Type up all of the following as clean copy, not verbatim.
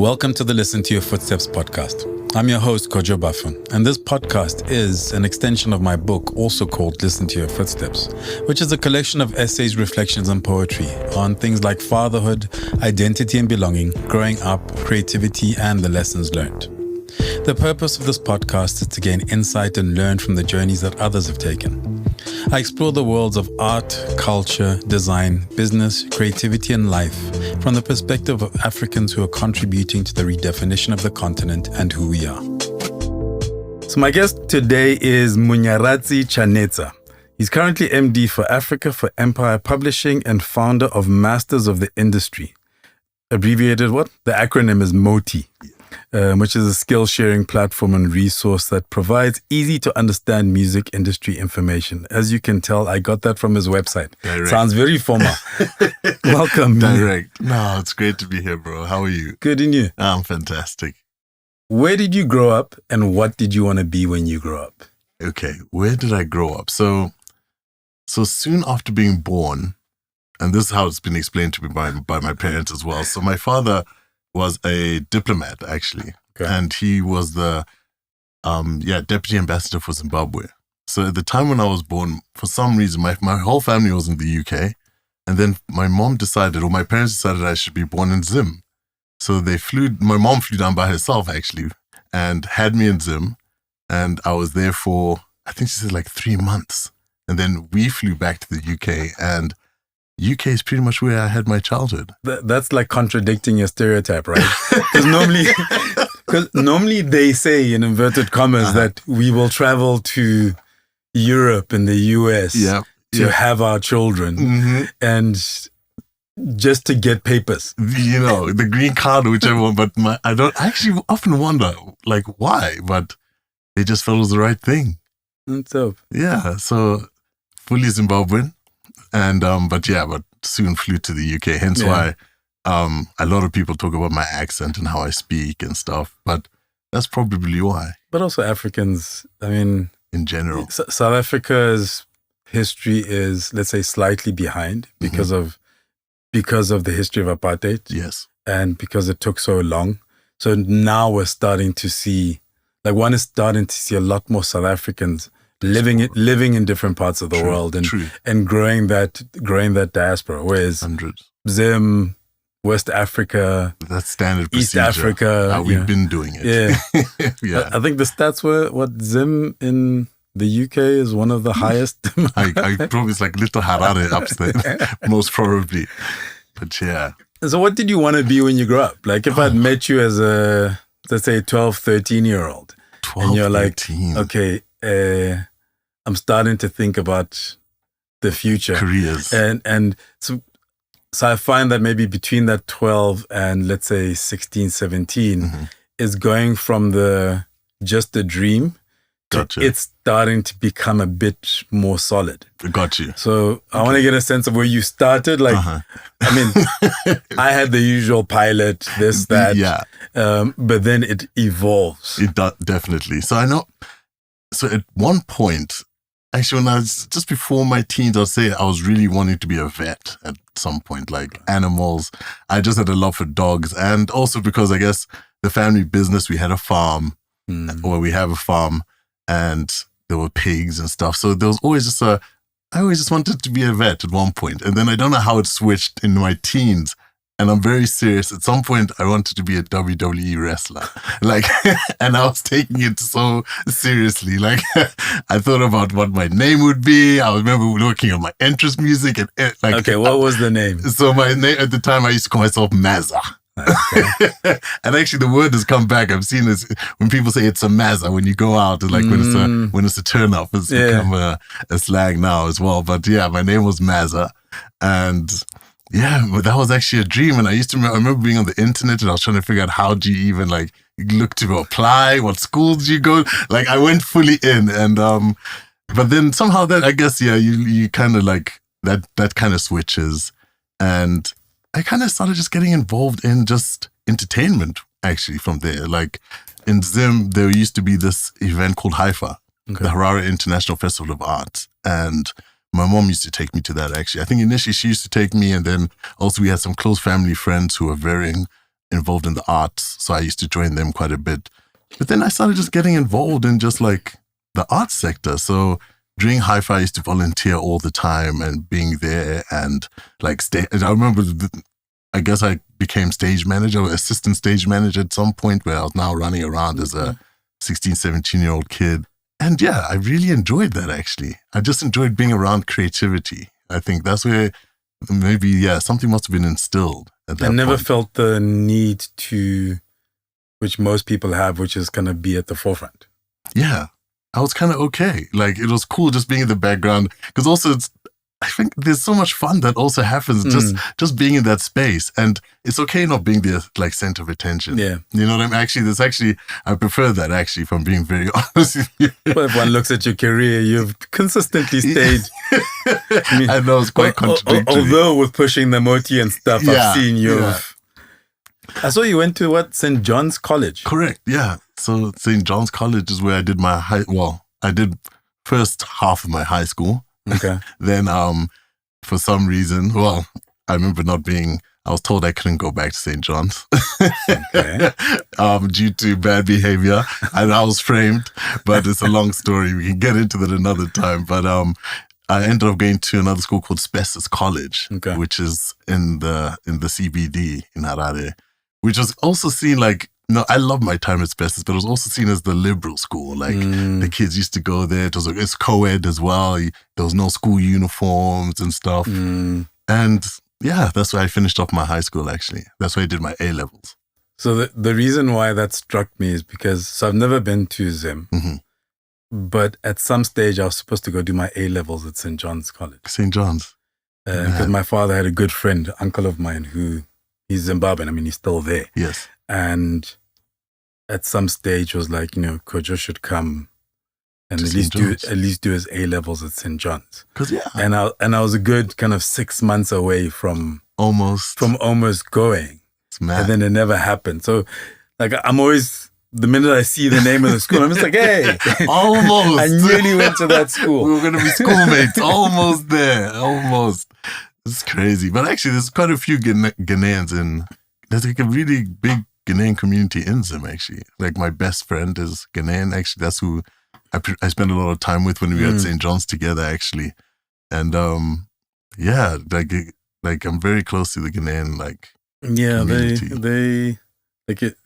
Welcome to the Listen to Your Footsteps podcast. I'm your host, Kojo Bafun, and this podcast is an extension of my book, also called Listen to Your Footsteps, which is a collection of essays, reflections, and poetry on things like fatherhood, identity and belonging, growing up, creativity, and the lessons learned. The purpose of this podcast is to gain insight and learn from the journeys that others have taken. I explore the worlds of art, culture, design, business, creativity, and life from the perspective of Africans who are contributing to the redefinition of the continent and who we are. So my guest today is Munyaradzi Chanetsa. He's currently MD for Africa for Empire Publishing and founder of Masters of the Industry. Abbreviated what? The acronym is MOTI. Which is a skill-sharing platform and resource that provides easy-to-understand music industry information. As you can tell, I got that from his website. Direct. Sounds very formal. Welcome. Direct. No, it's great to be here, bro. How are you? Good, and you? I'm fantastic. Where did you grow up, and what did you want to be when you grew up? Okay, where did I grow up? So soon after being born, and this is how it's been explained to me by my parents as well. So my father was a diplomat, actually. Okay. And he was the deputy ambassador for Zimbabwe. So at the time when I was born, for some reason, my whole family was in the UK. And then my parents decided I should be born in Zim. So my mom flew down by herself, actually, and had me in Zim. And I was there for, I think she said like 3 months. And then we flew back to the UK, and UK is pretty much where I had my childhood. That's like contradicting your stereotype, right? Because normally they say, in inverted commas, that we will travel to Europe and the US to have our children and just to get papers. The green card, whichever one. But I actually often wonder, like, why? But they just felt it was the right thing. That's dope. Yeah, so fully Zimbabwean. And but soon flew to the UK. Hence why a lot of people talk about my accent and how I speak and stuff. But that's probably why. But also Africans, I mean, in general, South Africa's history is, let's say, slightly behind because of the history of apartheid. Yes, and because it took so long. So now we're starting to see, a lot more South Africans living in different parts of the world and growing that diaspora. Whereas Zim, West Africa, that's standard East procedure, Africa, how we've been doing it. Yeah. I think the stats were Zim in the UK is one of the highest. I probably it's like little Harare upstairs, most probably. But yeah. So what did you want to be when you grew up? Like if I'd met you as a, let's say, 12, 13-year-old, and you're 13. Like, okay, I'm starting to think about the future. Careers. And so I find that maybe between that 12 and let's say 16, 17 is going from just a dream to it's starting to become a bit more solid. Got you. So I want to get a sense of where you started. Like, I mean, I had the usual pilot, this, that. Yeah. But then it evolves. It does, definitely. So I know. So at one point, actually, when I was just before my teens, I'd say I was really wanting to be a vet at some point, like animals. I just had a love for dogs. And also because I guess the family business, we had a farm, or we have a farm, and there were pigs and stuff. So there was always I always just wanted to be a vet at one point. And then I don't know how it switched in my teens. And I'm very serious. At some point, I wanted to be a WWE wrestler. Like, and I was taking it so seriously. Like, I thought about what my name would be. I remember looking at my entrance music. And like, okay, what was the name? So my name at the time, I used to call myself Mazza. Okay. And actually, the word has come back. I've seen this when people say it's a Mazza when you go out, like when it's a turn up, it's become a slang now as well. But yeah, my name was Mazza, and yeah, but that was actually a dream. And I remember being on the internet and I was trying to figure out how do you even like look to apply, what schools do you go? Like I went fully in, and but then somehow that I guess you kind of like that kind of switches, and I kind of started just getting involved in just entertainment actually from there. Like in Zim, there used to be this event called Haifa, the Harare International Festival of Arts, and my mom used to take me to that actually. I think initially she used to take me, and then also we had some close family friends who were varying involved in the arts. So I used to join them quite a bit. But then I started just getting involved in just like the arts sector. So during Hi-Fi, I used to volunteer all the time and being there and like I remember, I guess I became stage manager or assistant stage manager at some point where I was now running around as a 16, 17-year-old kid. And yeah, I really enjoyed that actually. I just enjoyed being around creativity. I think that's where maybe, something must have been instilled at that point. I never felt the need to, which most people have, which is kind of be at the forefront. Yeah. I was kind of okay. Like, it was cool just being in the background. Because also, I think there's so much fun that also happens just being in that space. And it's okay not being the like center of attention. Yeah. You know what I mean? I prefer that actually, if I'm being very honest with you. Well, if one looks at your career, you've consistently stayed. I know, it's quite contradictory. Although with pushing the moti and stuff, I've seen you. Yeah. I saw you went to St. John's College. Correct, yeah. So St. John's College is where I did I did first half of my high school. Okay. Then for some reason, I remember I was told I couldn't go back to St. John's. Okay. Due to bad behavior. And I was framed, but it's a long story. We can get into that another time. But I ended up going to another school called Spesis College, which is in the CBD in Harare, which was also seen like, I love my time at Spesis, but it was also seen as the liberal school. Like the kids used to go there. It's co-ed as well. There was no school uniforms and stuff. And yeah, that's where I finished off my high school actually. That's where I did my A-levels. So the reason why that struck me is because I've never been to Zim. Mm-hmm. But at some stage, I was supposed to go do my A-levels at St. John's College. St. John's? Because my father had a good friend, uncle of mine, he's Zimbabwean. I mean, he's still there. Yes. And at some stage was like, Kojo should come and at least do his A-levels at St. John's. And I was a good kind of 6 months away from almost going. It's mad. And then it never happened. So like I'm always, the minute I see the name of the school, I'm just like, hey, almost. I nearly went to that school. We were going to be schoolmates. Almost there. Almost. It's crazy. But actually, there's quite a few Ghanaians there's like a really big Ghanaian community in Zim, actually. Like my best friend is Ghanaian, actually. That's who I spent a lot of time with when we were at St. John's together, actually. And like I'm very close to the Ghanaian, community. they like it.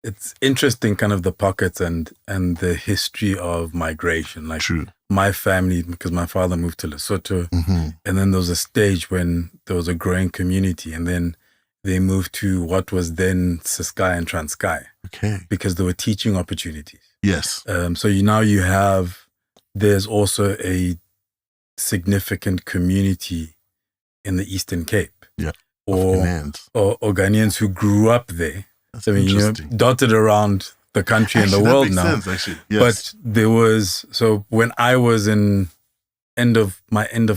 It's interesting, kind of the pockets and the history of migration. Like True. My family, because my father moved to Lesotho, and then there was a stage when there was a growing community, and then they moved to what was then Ciskei and Transkei. Okay. Because there were teaching opportunities. Yes. So there's also a significant community in the Eastern Cape. Yeah. Or Ghanaians who grew up there. That's interesting. Dotted around the country and the world now. Sense, actually. Yes. But when I was in end of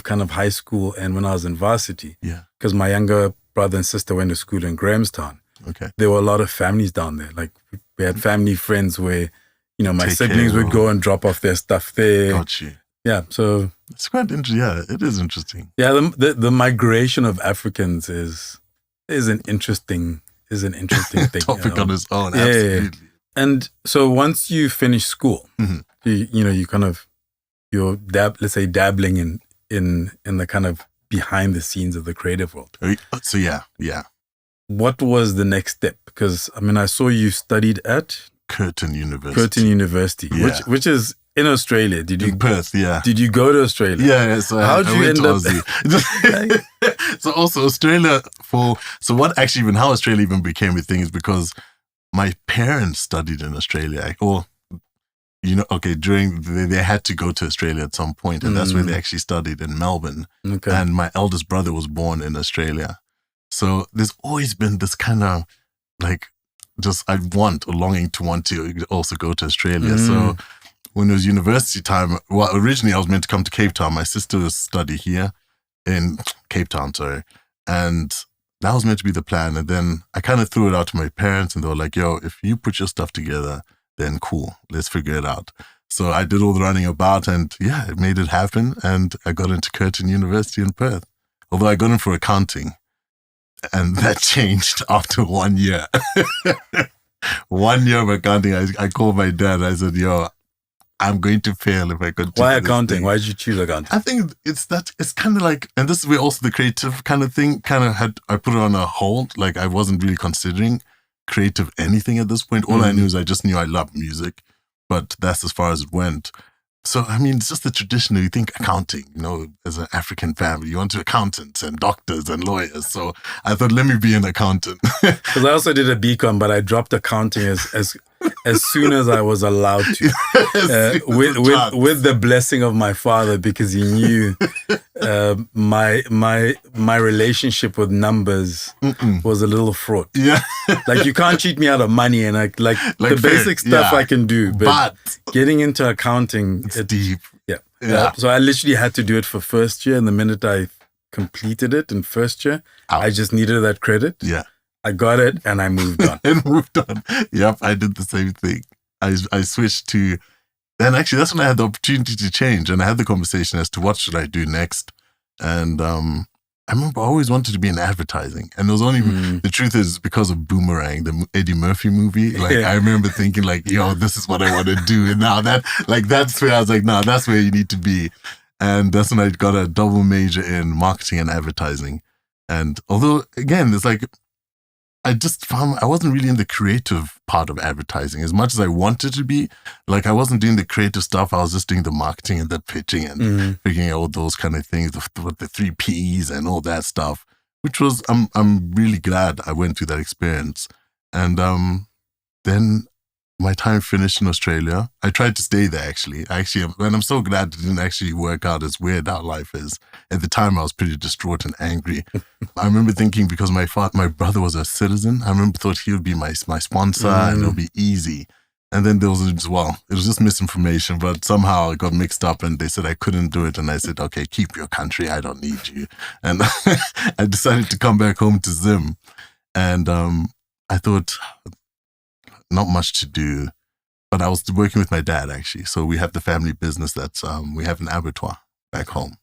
kind of high school and when I was in varsity, because my younger brother and sister went to school in Grahamstown. Okay. There were a lot of families down there. Like we had family friends where, my siblings would go and drop off their stuff there. Got you. Yeah, so it's quite interesting. Yeah, it is interesting. Yeah, the migration of Africans is an interesting thing. Topic on its own. Yeah, absolutely. Yeah. And so once you finish school, you're dabbling in the kind of behind the scenes of the creative world. So yeah. What was the next step? Because I saw you studied at Curtin University, which is in Australia. In Perth, yeah. Did you go to Australia? Yeah. So how did you end up? So also Australia how Australia even became a thing is because my parents studied in Australia, they had to go to Australia at some point, and that's where they actually studied in Melbourne. Okay. And my eldest brother was born in Australia. So there's always been this kind of longing to also go to Australia. So when it was university time, originally I was meant to come to Cape Town. My sister was study here in Cape Town, and that was meant to be the plan. And then I kind of threw it out to my parents, and they were like, yo, if you put your stuff together, then cool, let's figure it out. So I did all the running about, and it made it happen. And I got into Curtin University in Perth. Although I got in for accounting. And that changed after 1 year. 1 year of accounting, I called my dad. I said, yo, I'm going to fail if I continue. Why accounting? Why did you choose accounting? I think it's kind of like, and this is where also the creative kind of thing I put it on a hold. Like I wasn't really considering creative anything at this point. All I knew is I just knew I loved music, but that's as far as it went. So, I mean, it's just the tradition. You think accounting, as an African family, you want to accountants and doctors and lawyers. So I thought, let me be an accountant. Because I also did a BCom, but I dropped accounting as soon as I was allowed to, with the blessing of my father, because he knew my relationship with numbers was a little fraught. Yeah, like you can't cheat me out of money, and like the basic stuff I can do, but getting into accounting, it's deep. Yeah. So I literally had to do it for first year, and the minute I completed it in first year, I just needed that credit. Yeah. I got it and I moved on. Yep, I did the same thing. I switched to, then actually that's when I had the opportunity to change, and I had the conversation as to what should I do next. And I remember I always wanted to be in advertising, and it was only, the truth is because of Boomerang, the Eddie Murphy movie. Like I remember thinking like, yo, this is what I want to do. And now that's where I was like, no, that's where you need to be. And that's when I got a double major in marketing and advertising. And although again, it's like, I just found I wasn't really in the creative part of advertising as much as I wanted to be. Like I wasn't doing the creative stuff. I was just doing the marketing and the pitching and figuring out all those kind of things, the 3 Ps and all that stuff, which was, I'm really glad I went through that experience. And then my time finished in Australia. I tried to stay there actually. And I'm so glad it didn't actually work out as weird how life is. At the time, I was pretty distraught and angry. I remember thinking because my brother was a citizen, I thought he would be my sponsor and it'll be easy. And then there was it was just misinformation, but somehow it got mixed up and they said I couldn't do it. And I said, okay, keep your country. I don't need you. And I decided to come back home to Zim. And I thought, not much to do, but I was working with my dad actually. So we have the family business that's, we have an abattoir back home.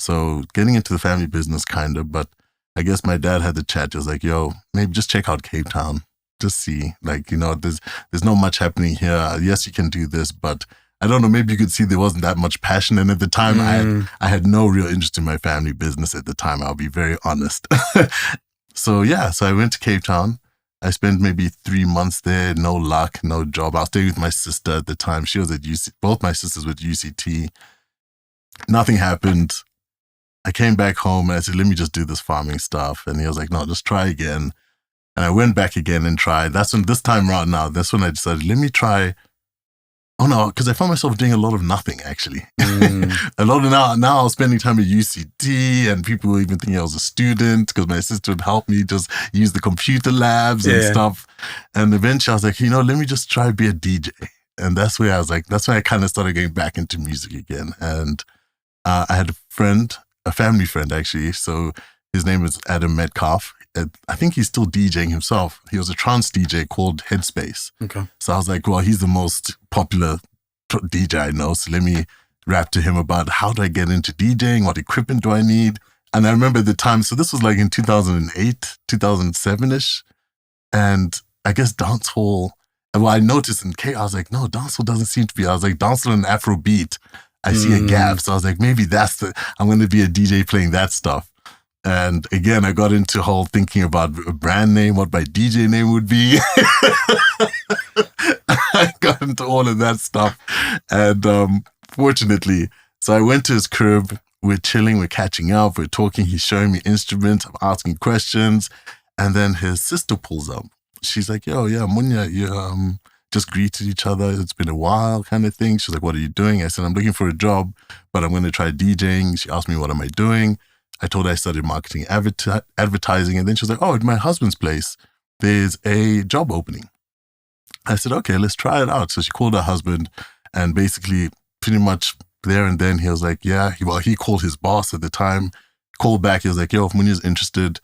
So getting into the family business kind of, but I guess my dad had the chat. He was like, yo, maybe just check out Cape Town. Just see, like, there's not much happening here. Yes, you can do this, but I don't know, maybe you could see there wasn't that much passion. And at the time I had no real interest in my family business at the time. I'll be very honest. So I went to Cape Town. I spent maybe 3 months there, no luck, no job. I was staying with my sister at the time. She was at UC, both my sisters were at UCT. Nothing happened. I came back home and I said, let me just do this farming stuff. And he was like, no, just try again. And I went back again and tried. That's when, this time around now, that's when I decided, let me try. Oh no, because I found myself doing a lot of nothing actually. A lot of now I was spending time at UCT and people were even thinking I was a student because my sister would help me just use the computer labs and stuff. And eventually I was like, let me just try be a DJ. And that's where I was like, that's when I kind of started getting back into music again. And I had a family friend actually. So his name was Adam Metcalf. I think he's still DJing himself. He was a trance DJ called Headspace. Okay. So I was like, well, he's the most popular DJ I know. So let me rap to him about how do I get into DJing? What equipment do I need? And I remember the time, so this was like in 2008, 2007-ish. And I guess dancehall, well, I noticed in K, I was like, no, dancehall doesn't seem to be. I was like, dancehall and Afrobeat, I see a gap. So I was like, maybe I'm going to be a DJ playing that stuff. And again, I got into whole thinking about a brand name, what my DJ name would be. I got into all of that stuff. And fortunately, so I went to his crib. We're chilling, we're catching up, we're talking. He's showing me instruments. I'm asking questions. And then his sister pulls up. She's like, yo, yeah, Munya, you just greeted each other. It's been a while kind of thing. She's like, what are you doing? I said, I'm looking for a job, but I'm going to try DJing. She asked me, what am I doing? I told her I studied marketing, advertising. And then she was like, oh, at my husband's place, there's a job opening. I said, okay, let's try it out. So she called her husband and basically pretty much there and then he was like, yeah, he called his boss at the time, called back. He was like, yo, if Munya's interested,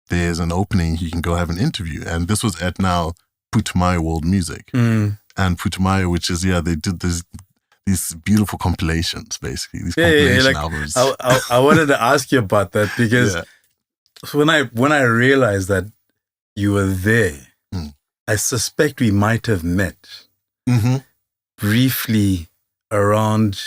there's an opening. He can go have an interview. And this was at now Putumayo World Music. And Putumayo, which is, they did these beautiful compilations, basically, these compilation albums. I wanted to ask you about that because So when I realized that you were there, I suspect we might have met briefly around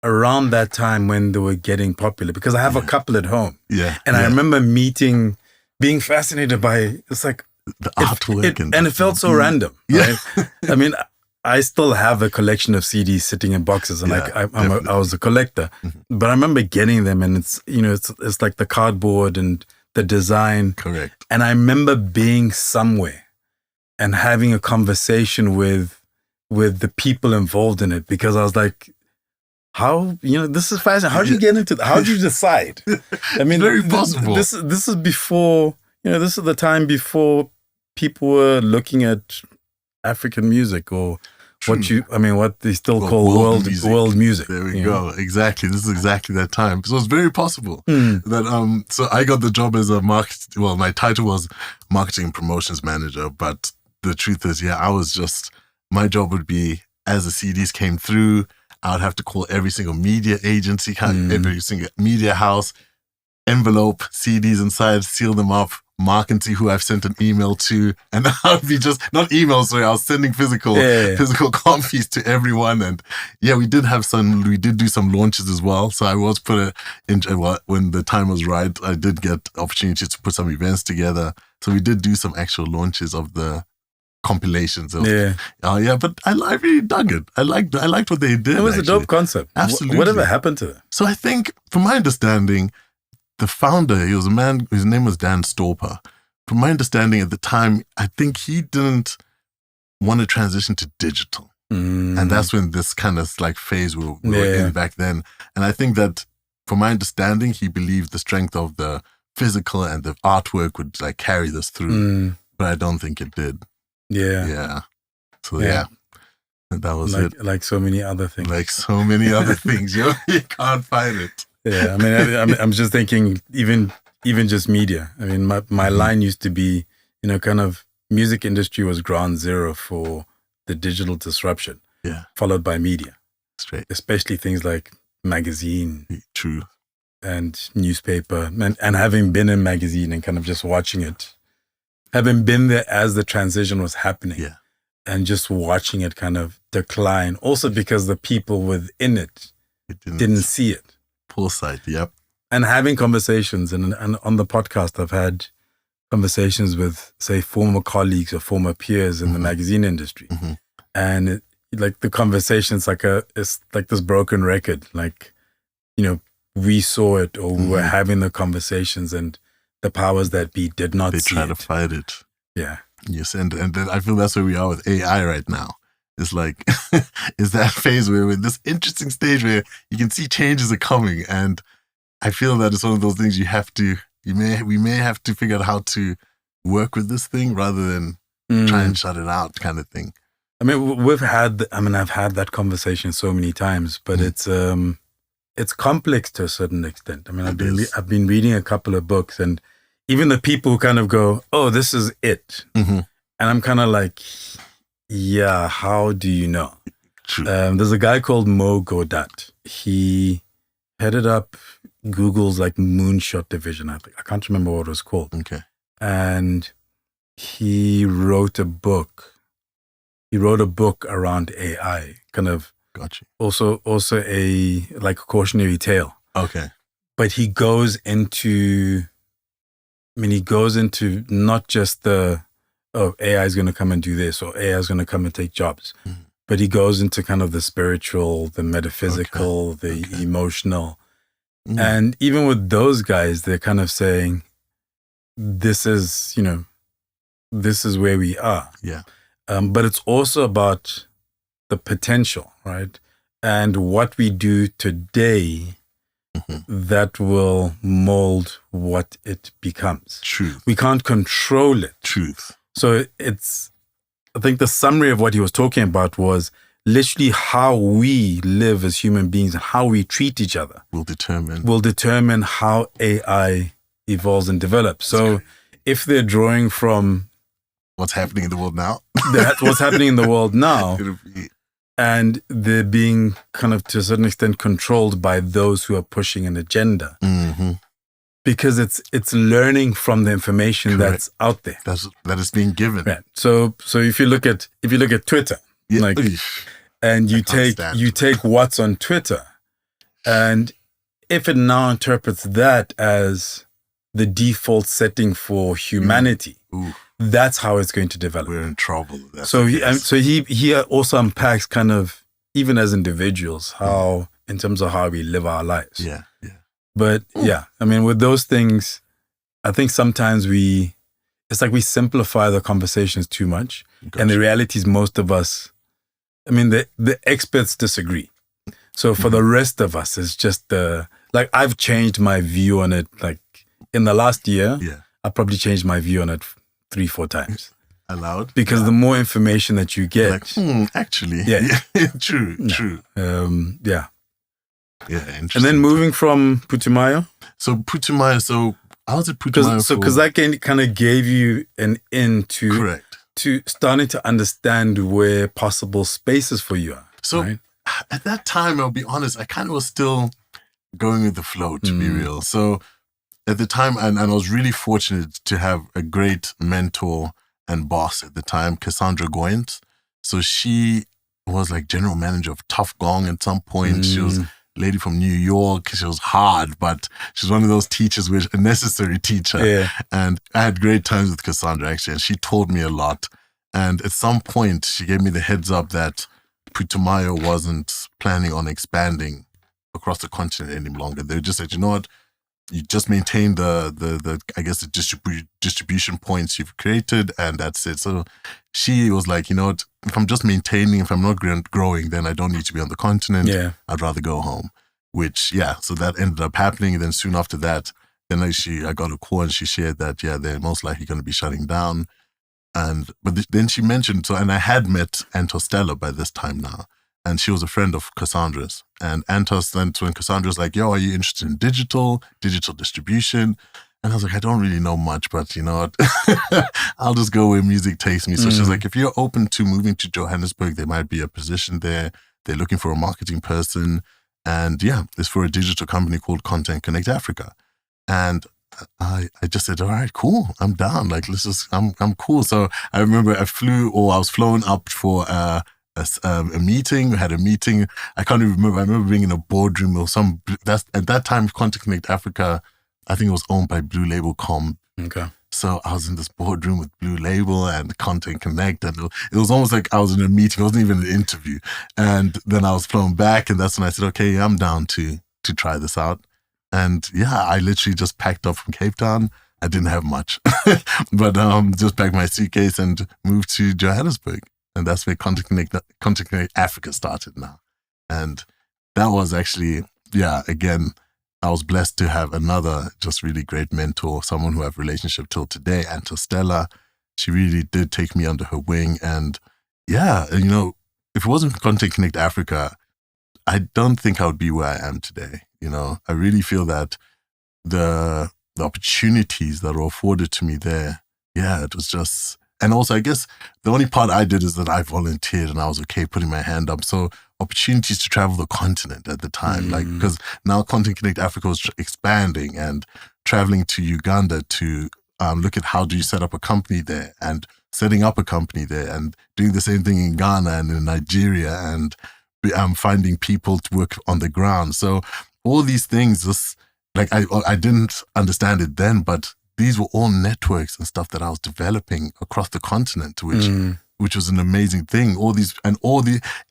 that time when they were getting popular, because I have a couple at home. Yeah. And I remember being fascinated by, it's like, the artwork. And it felt so random. Right? I mean, I still have a collection of CDs sitting in boxes, and I was a collector. But I remember getting them, and it's like the cardboard and the design. Correct. And I remember being somewhere and having a conversation with the people involved in it, because I was like, how, this is fascinating. How did you get into that? How did you decide? I mean, very possible. This is before, this is the time before people were looking at African music, or what they still call world music. There we go. Exactly. This is exactly that time. So it's very possible that so I got the job as a my title was marketing and promotions manager, but the truth is, my job would be, as the CDs came through, I would have to call every single media agency, every single media house, envelope CDs inside, seal them up, mark and see who I've sent an email to. And I would be not emails, sorry, I was sending physical copies to everyone. And we did do some launches as well. So I was when the time was right, I did get opportunities to put some events together. So we did do some actual launches of the compilations. But I really dug it. I liked what they did. It was a dope concept. Absolutely. Whatever happened to it? So I think, from my understanding, the founder, he was a man, his name was Dan Storper. From my understanding at the time, I think he didn't want to transition to digital. And that's when this kind of phase we were in back then. And I think that, from my understanding, he believed the strength of the physical and the artwork would carry this through. But I don't think it did. Yeah. So that was it. Like so many other things. Like so many other things. You can't find it. Yeah, I mean, I'm just thinking, even just media. I mean, my line used to be, kind of music industry was ground zero for the digital disruption. Yeah. Followed by media. Straight. Especially things like magazine. True. And newspaper. And having been in magazine and kind of just watching it, having been there as the transition was happening. Yeah. And just watching it kind of decline. Also because the people within it didn't see it. Full sight, yep. And having conversations, and on the podcast, I've had conversations with, say, former colleagues or former peers in the magazine industry. And the conversation's it's like this broken record. We saw it, or we were having the conversations, and the powers that be did not see it. They try to fight it. Yeah. Yes, and then I feel that's where we are with AI right now. It's is that phase where we're in this interesting stage where you can see changes are coming, and I feel that it's one of those things we may have to figure out how to work with this thing rather than try and shut it out, kind of thing. I mean, I've had that conversation so many times, but it's complex to a certain extent. I mean, I've been reading a couple of books, and even the people who kind of go, "Oh, this is it," and I'm kind of like, yeah, how do you know? True. There's a guy called Mo Godat. He headed up Google's moonshot division. I can't remember what it was called. Okay. And he wrote a book. He wrote a book around AI, kind of. Gotcha. Also a cautionary tale. Okay. But he goes into not just AI is going to come and do this, or AI is going to come and take jobs. But he goes into kind of the spiritual, the metaphysical, the emotional. And even with those guys, they're kind of saying, this is where we are. Yeah. But it's also about the potential, right? And what we do today that will mold what it becomes. Truth. We can't control it. Truth. So I think the summary of what he was talking about was literally how we live as human beings and how we treat each other will determine how AI evolves and develops. So if they're drawing from what's happening in the world now, what's happening in the world now, and they're being kind of to a certain extent controlled by those who are pushing an agenda. Because it's learning from the information that's out there. That is being given. Right. So if you look at Twitter, and you take what's on Twitter, and if it now interprets that as the default setting for humanity, that's how it's going to develop. We're in trouble. So he also unpacks kind of, even as individuals, how in terms of how we live our lives. Yeah. But I mean, with those things, I think sometimes it's like we simplify the conversations too much. Gotcha. And the reality is most of us, I mean, the experts disagree. So for the rest of us, it's just like I've changed my view on it. Like in the last year, I probably changed my view on it 3-4 times. Allowed? Because the more information that you get. Like, actually. Yeah. True. Yeah. Yeah, interesting. And then moving from Putumayo. So I was at Putumayo because that kind of gave you an in to starting to understand where possible spaces for you are. So at that time, I'll be honest, I kind of was still going with the flow, to be real. So at the time, and I was really fortunate to have a great mentor and boss at the time, Cassandra Goyent. So she was like general manager of Tough Gong at some point. She was lady from New York. She was hard, but she's one of those teachers, which a necessary teacher. Yeah. And I had great times with Cassandra, actually, and she taught me a lot. And at some point, she gave me the heads up that Putumayo wasn't planning on expanding across the continent any longer. They just said, you know what, you just maintain the I guess the distribution points you've created, and that's it. So she was like, you know what, if I'm just maintaining, if I'm not growing, then I don't need to be on the continent. Yeah. I'd rather go home. Which, so that ended up happening. And then soon after that, then I got a call and she shared that, they're most likely going to be shutting down. But then she mentioned, and I had met Antos Stella by this time now. And she was a friend of Cassandra's. And Antos, then when Cassandra's like, yo, are you interested in digital distribution? And I was like, I don't really know much, but you know what? I'll just go where music takes me. So she's like, if you're open to moving to Johannesburg, there might be a position there. They're looking for a marketing person. And it's for a digital company called Content Connect Africa. And I just said, all right, cool. I'm down. Like, I'm cool. So I remember I was flown up for a meeting. We had a meeting. I can't even remember. I remember being in a boardroom or at that time, Content Connect Africa, I think it was owned by Blue Label Com. Okay. So I was in this boardroom with Blue Label and Content Connect, and it was almost like I was in a meeting. It wasn't even an interview. And then I was flown back, and that's when I said, okay, I'm down to try this out. And I literally just packed up from Cape Town. I didn't have much, but just packed my suitcase and moved to Johannesburg. And that's where Content Connect Africa started now. And that was actually, again, I was blessed to have another just really great mentor, someone who I have a relationship till today, Antos Stella. She really did take me under her wing. And if it wasn't for Content Connect Africa, I don't think I would be where I am today. I really feel that the opportunities that were afforded to me there, it was just, and also I guess the only part I did is that I volunteered and I was okay putting my hand up. So opportunities to travel the continent at the time, like, because now Content Connect Africa was expanding and traveling to Uganda to look at how do you set up a company there, and setting up a company there, and doing the same thing in Ghana and in Nigeria, and finding people to work on the ground. So all these things, just like I didn't understand it then, but these were all networks and stuff that I was developing across the continent, which was an amazing thing.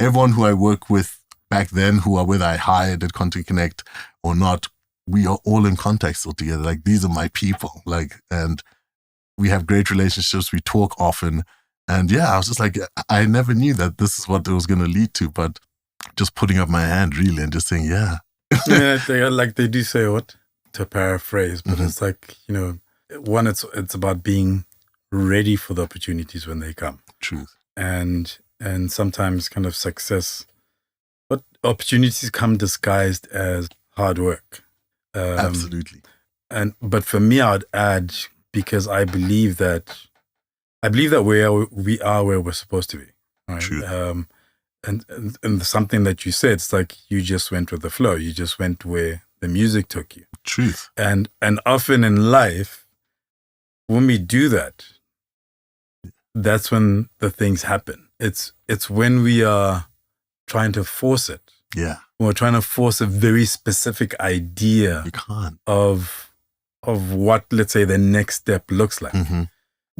Everyone who I work with back then, whether I hired at Content Connect or not, we are all in contact still together. Like, these are my people. Like, and we have great relationships. We talk often. And I was just like, I never knew that this is what it was going to lead to, but just putting up my hand really and just saying, they do say, what? To paraphrase, but it's like, one, it's about being ready for the opportunities when they come. Truth. And sometimes kind of success, but opportunities come disguised as hard work. Absolutely. But for me, I'd add, because I believe that we are where we're supposed to be. Right? True. And something that you said, it's like you just went with the flow. You just went where the music took you. Truth. And often in life, when we do that, that's when the things happen. It's when we are trying to force it. Yeah. When we're trying to force a very specific idea You can't. of what, let's say, the next step looks like. Mm-hmm.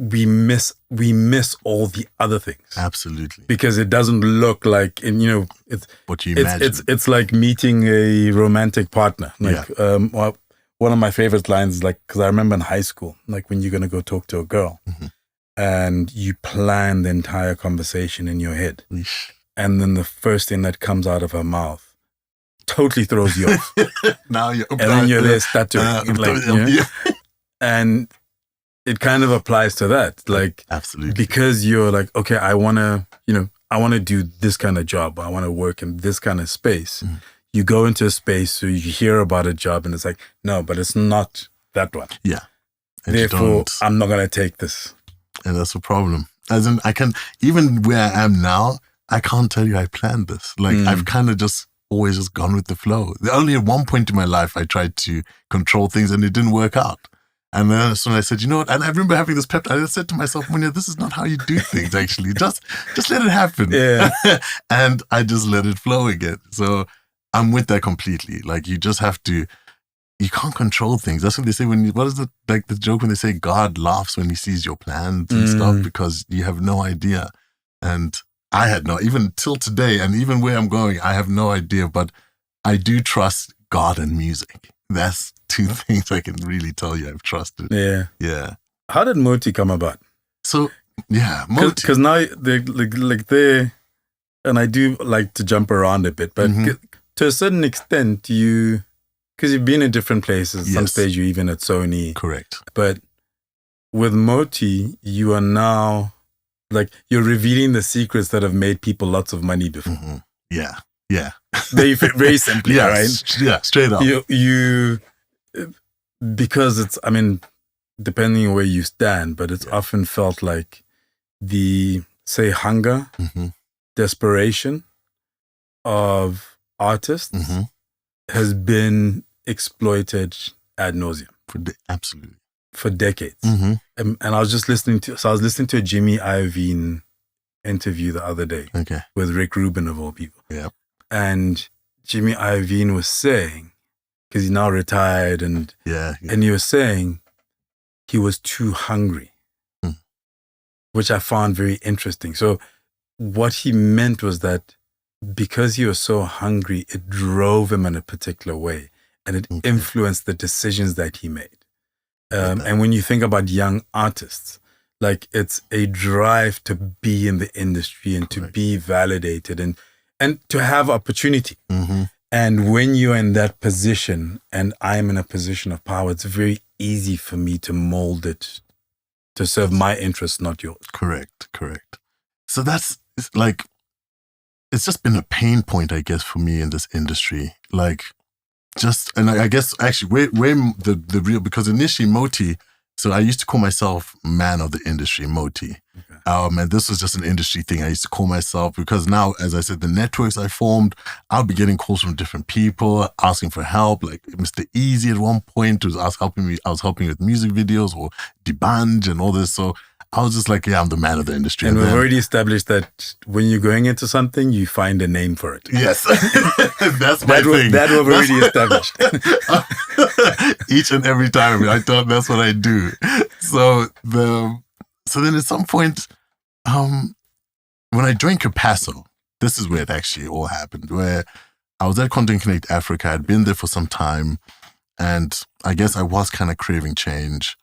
We miss all the other things. Absolutely. Because it doesn't look like, and it's what you imagine. It's like meeting a romantic partner. Like, well, one of my favorite lines is like, because I remember in high school, like when you're going to go talk to a girl and you plan the entire conversation in your head. Eesh. And then the first thing that comes out of her mouth totally throws you off. Now you're, and then you're there stuttering. And it kind of applies to that. Like, absolutely. Because you're like, okay, I want to do this kind of job. I want to work in this kind of space. You go into a space, so you hear about a job and it's like, no, but it's not that one. Yeah. And therefore, I'm not going to take this. And that's a problem. As in, even where I am now, I can't tell you I planned this. Like, I've kind of always just gone with the flow. Only at one point in my life, I tried to control things and it didn't work out. And then so I said, you know what? And I remember having this pep. I said to myself, Munya, this is not how you do things, actually. Just let it happen. Yeah. And I just let it flow again. So I'm with that completely. Like, you just have to, you can't control things. That's what they say what is it, like the joke when they say God laughs when he sees your plans and stuff, because you have no idea. And I had even till today, and even where I'm going, I have no idea, but I do trust God and music. That's two things I can really tell you I've trusted. Yeah. Yeah. How did Moti come about? So, yeah, Moti. Because now they and I do like to jump around a bit, but to a certain extent, because you've been in different places. Yes. Some stage you're even at Sony. Correct. But with Moti, you are now, like, you're revealing the secrets that have made people lots of money before. Yeah. Yeah. Very simply, right? Yeah, straight up. You because it's, I mean, depending on where you stand, but it's often felt like the, say, hunger, desperation of artists has been exploited ad nauseum. Absolutely. For decades. And I was just listening to a Jimmy Iovine interview the other day with Rick Rubin, of all people. Yeah. And Jimmy Iovine was saying, because he's now retired, and he was saying he was too hungry, which I found very interesting. So what he meant was that because he was so hungry, it drove him in a particular way, and it influenced the decisions that he made. And when you think about young artists, like, it's a drive to be in the industry and to be validated and to have opportunity. And when you're in that position and I'm in a position of power, it's very easy for me to mold it to serve my interests, not yours. Correct. So that's like, it's just been a pain point, I guess, for me in this industry. Like, and I guess actually where the real, because initially Moti, so I used to call myself man of the industry, Moti. And this was just an industry thing I used to call myself, because now, as I said, the networks I formed, I'll be getting calls from different people asking for help. Like Mr. Easy at one point was I was helping with music videos, or Dibanj and all this. So I was just like, yeah, I'm the man of the industry. And we've already established that when you're going into something, you find a name for it. Yes. That's my thing. That we've already established. Each and every time. I thought that's what I do. So then at some point, when I joined Capasso, this is where it actually all happened, where I was at Content Connect Africa. I'd been there for some time, and I guess I was kind of craving change.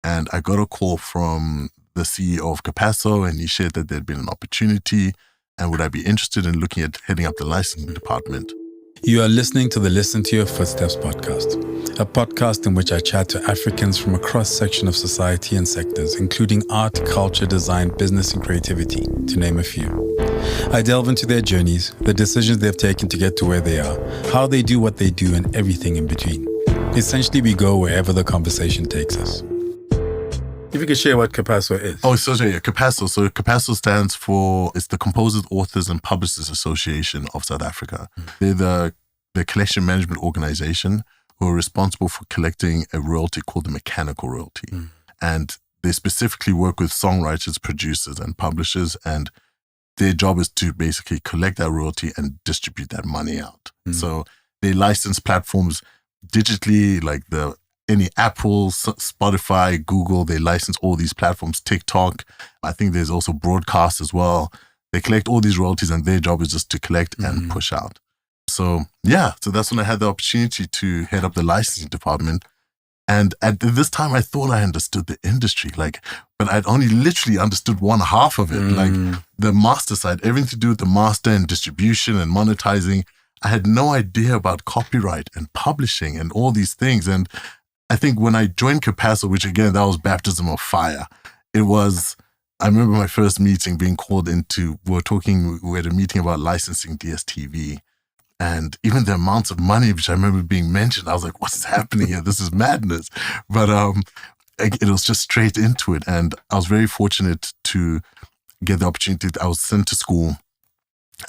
And I got a call from the CEO of Capasso, and he shared that there'd been an opportunity, and would I be interested in looking at heading up the licensing department. You are listening to the Listen to Your Footsteps podcast, a podcast in which I chat to Africans from a cross-section of society and sectors, including art, culture, design, business, and creativity, to name a few. I delve into their journeys, the decisions they've taken to get to where they are, how they do what they do, and everything in between. Essentially, we go wherever the conversation takes us. If you could share what Capasso is. Oh, so yeah, Capasso. So Capasso stands for, it's the Composers, Authors and Publishers Association of South Africa. They're the collection management organization who are responsible for collecting a royalty called the mechanical royalty. And they specifically work with songwriters, producers, and publishers. And their job is to basically collect that royalty and distribute that money out. So they license platforms digitally, like any Apple, Spotify, Google. They license all these platforms, TikTok. I think there's also broadcast as well. They collect all these royalties, and their job is just to collect and push out. So so that's when I had the opportunity to head up the licensing department. And at this time, I thought I understood the industry, but I'd only literally understood one half of it, like the master side, everything to do with the master and distribution and monetizing. I had no idea about copyright and publishing and all these things. And I think when I joined Capasso, which again, that was baptism of fire. I remember my first meeting being called into, we had a meeting about licensing DSTV. And even the amounts of money, which I remember being mentioned, I was like, what's happening here? This is madness. But it was just straight into it. And I was very fortunate to get the opportunity. I was sent to school.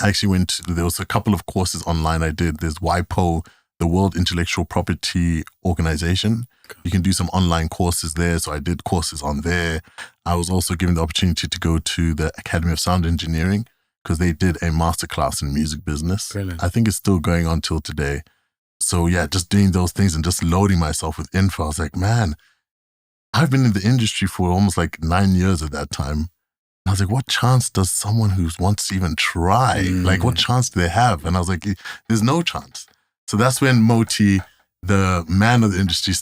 I actually there was a couple of courses online I did. There's WIPO, the World Intellectual Property Organization. You can do some online courses there. So I did courses on there. I was also given the opportunity to go to the Academy of Sound Engineering, because they did a masterclass in music business. Brilliant. I think it's still going on till today. So yeah, just doing those things and just loading myself with info. I was like, man, I've been in the industry for almost like 9 years at that time. And I was like, what chance does someone who wants to even try, what chance do they have? And I was like, there's no chance. So that's when Moti, the man of the industry,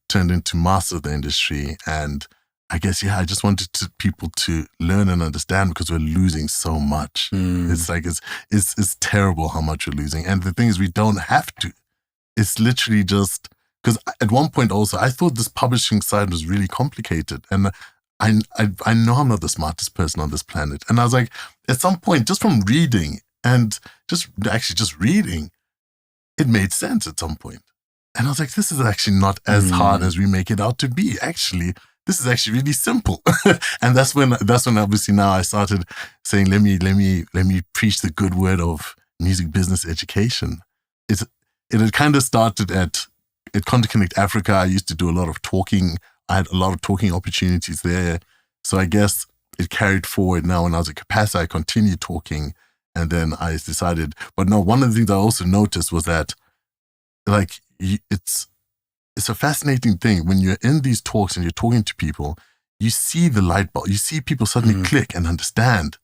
turned into master of the industry. And I guess, I just wanted people to learn and understand, because we're losing so much. It's like, it's terrible how much we're losing. And the thing is, we don't have to. It's literally just, because at one point also, I thought this publishing side was really complicated. And I know I'm not the smartest person on this planet. And I was like, at some point, just from reading and just reading, it made sense at some point. And I was like, this is actually not as hard as we make it out to be. Actually, this is actually really simple. And that's when obviously now I started saying, let me preach the good word of music business education. It had kind of started at Content Connect Africa. I used to do a lot of talking. I had a lot of talking opportunities there. So I guess it carried forward. Now when I was at Capasso, I continued talking. And then I decided, but no, one of the things I also noticed was that it's a fascinating thing when you're in these talks and you're talking to people, you see the light bulb, you see people suddenly click and understand.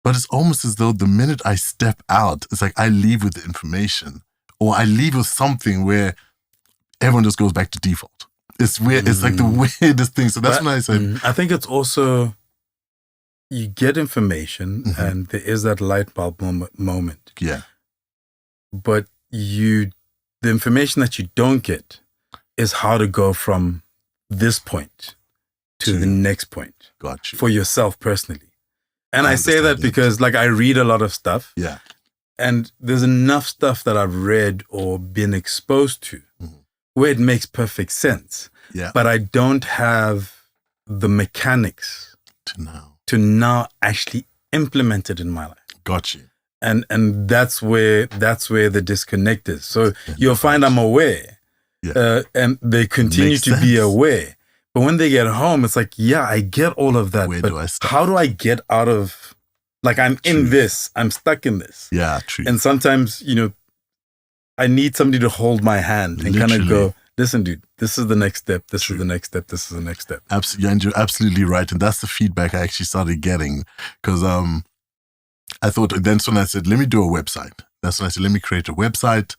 But it's almost as though the minute I step out, it's like I leave with the information, or I leave with something where everyone just goes back to default. It's weird. It's like the weirdest thing. So that's when I said, I think it's also, you get information and there is that light bulb moment. Yeah. But the information that you don't get is how to go from this point to the next point. Got you. For yourself personally. And I say that because I read a lot of stuff. Yeah. And there's enough stuff that I've read or been exposed to where it makes perfect sense. Yeah. But I don't have the mechanics to now actually implement it in my life. Got you. And that's where the disconnect is. So you'll find I'm aware. Yeah. And they continue to be aware. But when they get home, it's like, I get all of that. Where but do I start? How do I get out of, I'm in this, I'm stuck in this. Yeah, true. And sometimes, I need somebody to hold my hand and kind of go, listen, dude, this is the next step. This is the next step. This is the next step. Absolutely. And you're absolutely right. And that's the feedback I actually started getting. Because I thought, then when I said, let me do a website. That's when I said, let me create a website.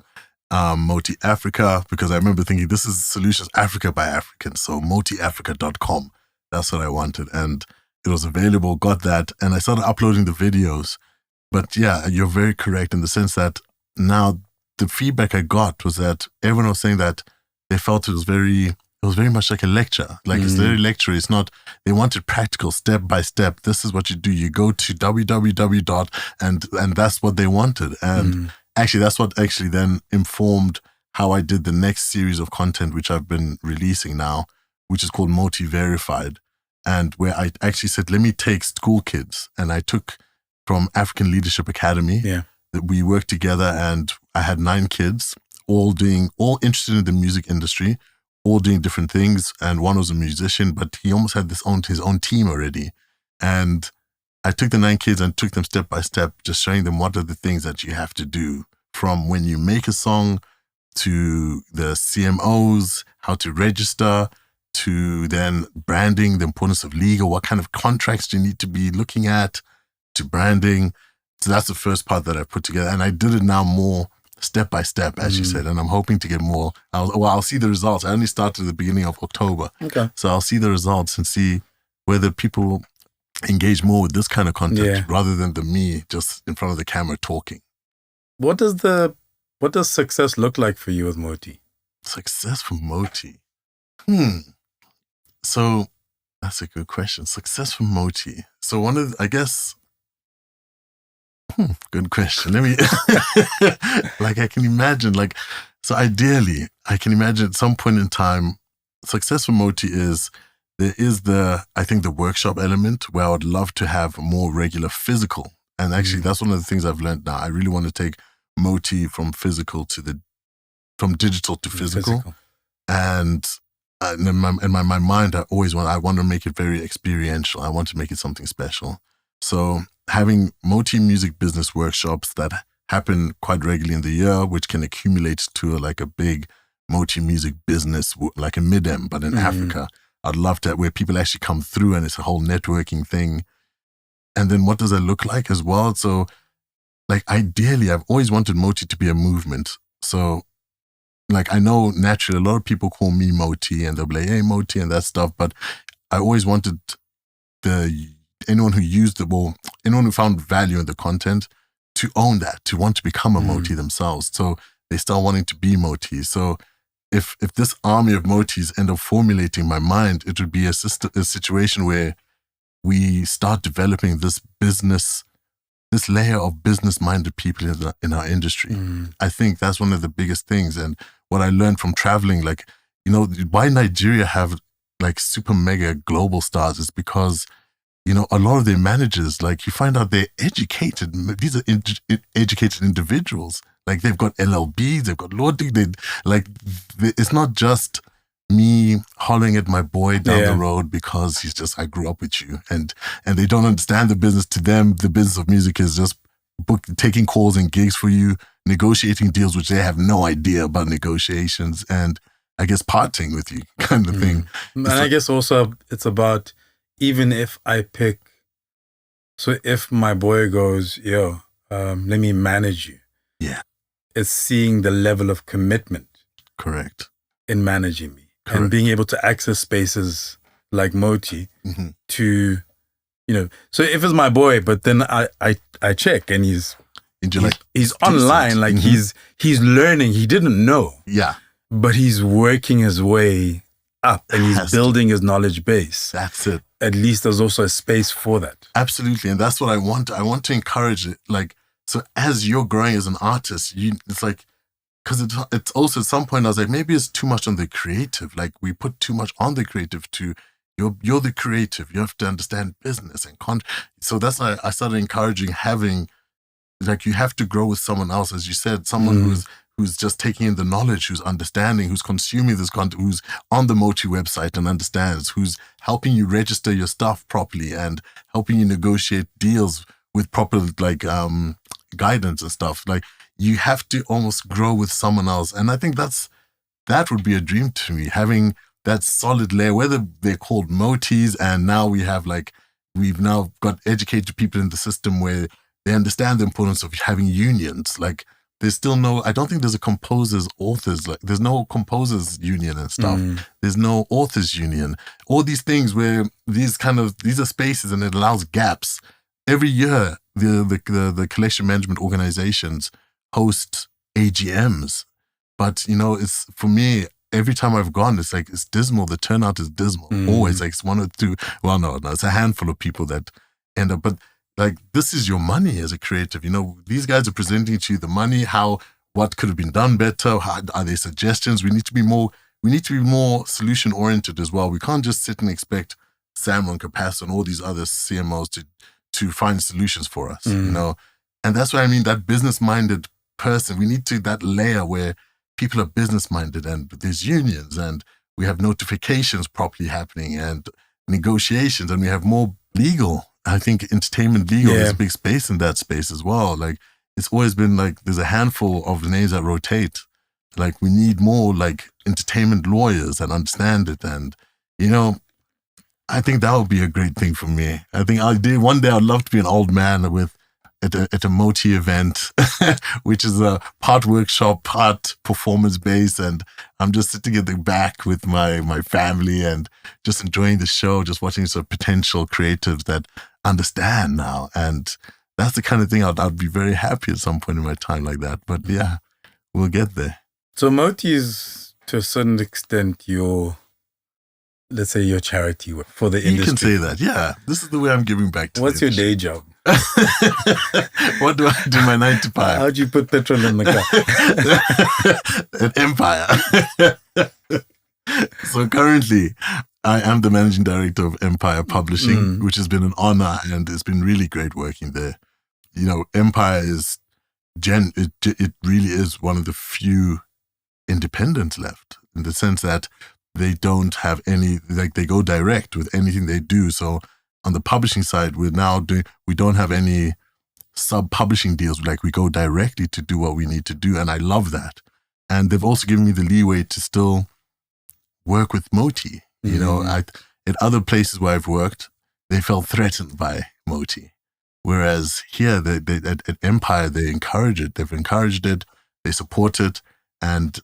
Moti Africa, because I remember thinking this is Solutions Africa by Africans. So motiafrica.com. That's what I wanted. And it was available, got that. And I started uploading the videos. But yeah, you're very correct in the sense that now the feedback I got was that everyone was saying that they felt it was very much like a lecture. It's very lecture. It's not, they wanted practical step by step. This is what you do. You go to www. and that's what they wanted. And actually, that's what actually then informed how I did the next series of content, which I've been releasing now, which is called Moti Verified. And where I actually said, let me take school kids. And I took from African Leadership Academy. Yeah. That we worked together, and I had 9 kids, all interested in the music industry, all doing different things. And one was a musician, but he almost had his own team already. And I took the 9 kids and took them step by step, just showing them what are the things that you have to do, from when you make a song to the CMOs, how to register, to then branding, the importance of legal, what kind of contracts you need to be looking at, to branding. So that's the first part that I put together. And I did it now more step by step, as you said, and I'm hoping to get more. I'll see the results. I only started at the beginning of October. Okay. So I'll see the results and see whether people engage more with this kind of content rather than me just in front of the camera talking. What does success look like for you with Moti? Success for Moti? So that's a good question. Success for Moti. So good question. Let me, I can imagine, so ideally, I can imagine at some point in time, success for Moti is, there is the workshop element where I would love to have more regular physical. And actually, that's one of the things I've learned now. I really want to take Moti from digital to physical. And in my mind, I want to make it very experiential. I want to make it something special. So having Moti music business workshops that happen quite regularly in the year, which can accumulate to a big Moti music business, like a Midem, but in Africa. I'd love to, where people actually come through and it's a whole networking thing. And then what does that look like as well? So ideally, I've always wanted Moti to be a movement. So I know naturally a lot of people call me Moti and they'll be like, hey, Moti and that stuff. But I always wanted anyone who found value in the content to own that, to want to become a Moti themselves. So they start wanting to be Moti. So if this army of Motis end up formulating my mind, it would be a situation where we start developing this layer of business-minded people in our industry. I think that's one of the biggest things. And what I learned from traveling, why Nigeria have super mega global stars is because, a lot of their managers, you find out they're educated. These are educated individuals. They've got LLBs, they've got law degrees. It's not just me hollering at my boy down the road because I grew up with you. And they don't understand the business. To them, the business of music is just taking calls and gigs for you, negotiating deals, which they have no idea about negotiations, and I guess parting with you kind of thing. And I guess also it's about, even if I pick, so if my boy goes, let me manage you. Yeah. It's seeing the level of commitment. Correct. In managing me. Correct. And being able to access spaces like Moti to, so if it's my boy, but then I check and he's online, he's learning. He didn't know. Yeah. But he's working his way up and he's building his knowledge base. That's it. At least there's also a space for that. Absolutely. And that's what I want. I want to encourage it. So as you're growing as an artist, because it's also at some point I was like, maybe it's too much on the creative. We put too much on the creative you're the creative. You have to understand business and so that's why I started encouraging having, you have to grow with someone else, as you said, someone who's just taking in the knowledge, who's understanding, who's consuming this content, who's on the Moti website and understands, who's helping you register your stuff properly and helping you negotiate deals with proper guidance and stuff. You have to almost grow with someone else. And I think that would be a dream to me, having that solid layer, whether they're called Motis, and now we have we've now got educated people in the system where they understand the importance of having unions. There's still I don't think there's authors, there's no composers union and stuff. There's no authors union. All these things where these are spaces and it allows gaps. Every year, the collection management organizations host AGMs. But, it's, for me, every time I've gone, it's dismal. The turnout is dismal. Always, it's one or two. Well, no, it's a handful of people that end up. But this is your money as a creative. These guys are presenting to you the money, what could have been done better? Are there suggestions? We need to be more solution oriented as well. We can't just sit and expect Sam and Capasso and all these other CMOs to find solutions for us, And that's what I mean, that business minded person. We need that layer where people are business minded and there's unions and we have notifications properly happening and negotiations, and we have more legal. I think entertainment legal is a big space in that space as well. Like, it's always been like there's a handful of the names that rotate. Like, we need more like entertainment lawyers that understand it. And, you know, I think that would be a great thing for me. I think one day I'd love to be an old man at a Moti event, which is a part workshop, part performance based. And I'm just sitting at the back with my family and just enjoying the show, just watching some potential creatives that understand now. And that's the kind of thing I'd be very happy at some point in my time like that. But yeah, we'll get there. So Moti is to a certain extent let's say your charity work for the industry. You can say that, yeah. This is the way I'm giving back to What's your day job? What do I do my 9 to 5? How'd you put petrol in the car? At Empire. So currently, I am the managing director of Empire Publishing, which has been an honor, and it's been really great working there. You know, Empire is it really is one of the few independents left, in the sense that they don't have any, like, they go direct with anything they do. So on the publishing side, we don't have any sub-publishing deals. Like, we go directly to do what we need to do. And I love that. And they've also given me the leeway to still work with Moti. You know, at other places where I've worked, they felt threatened by Moti. Whereas here, at Empire, they encourage it. They've encouraged it. They support it. And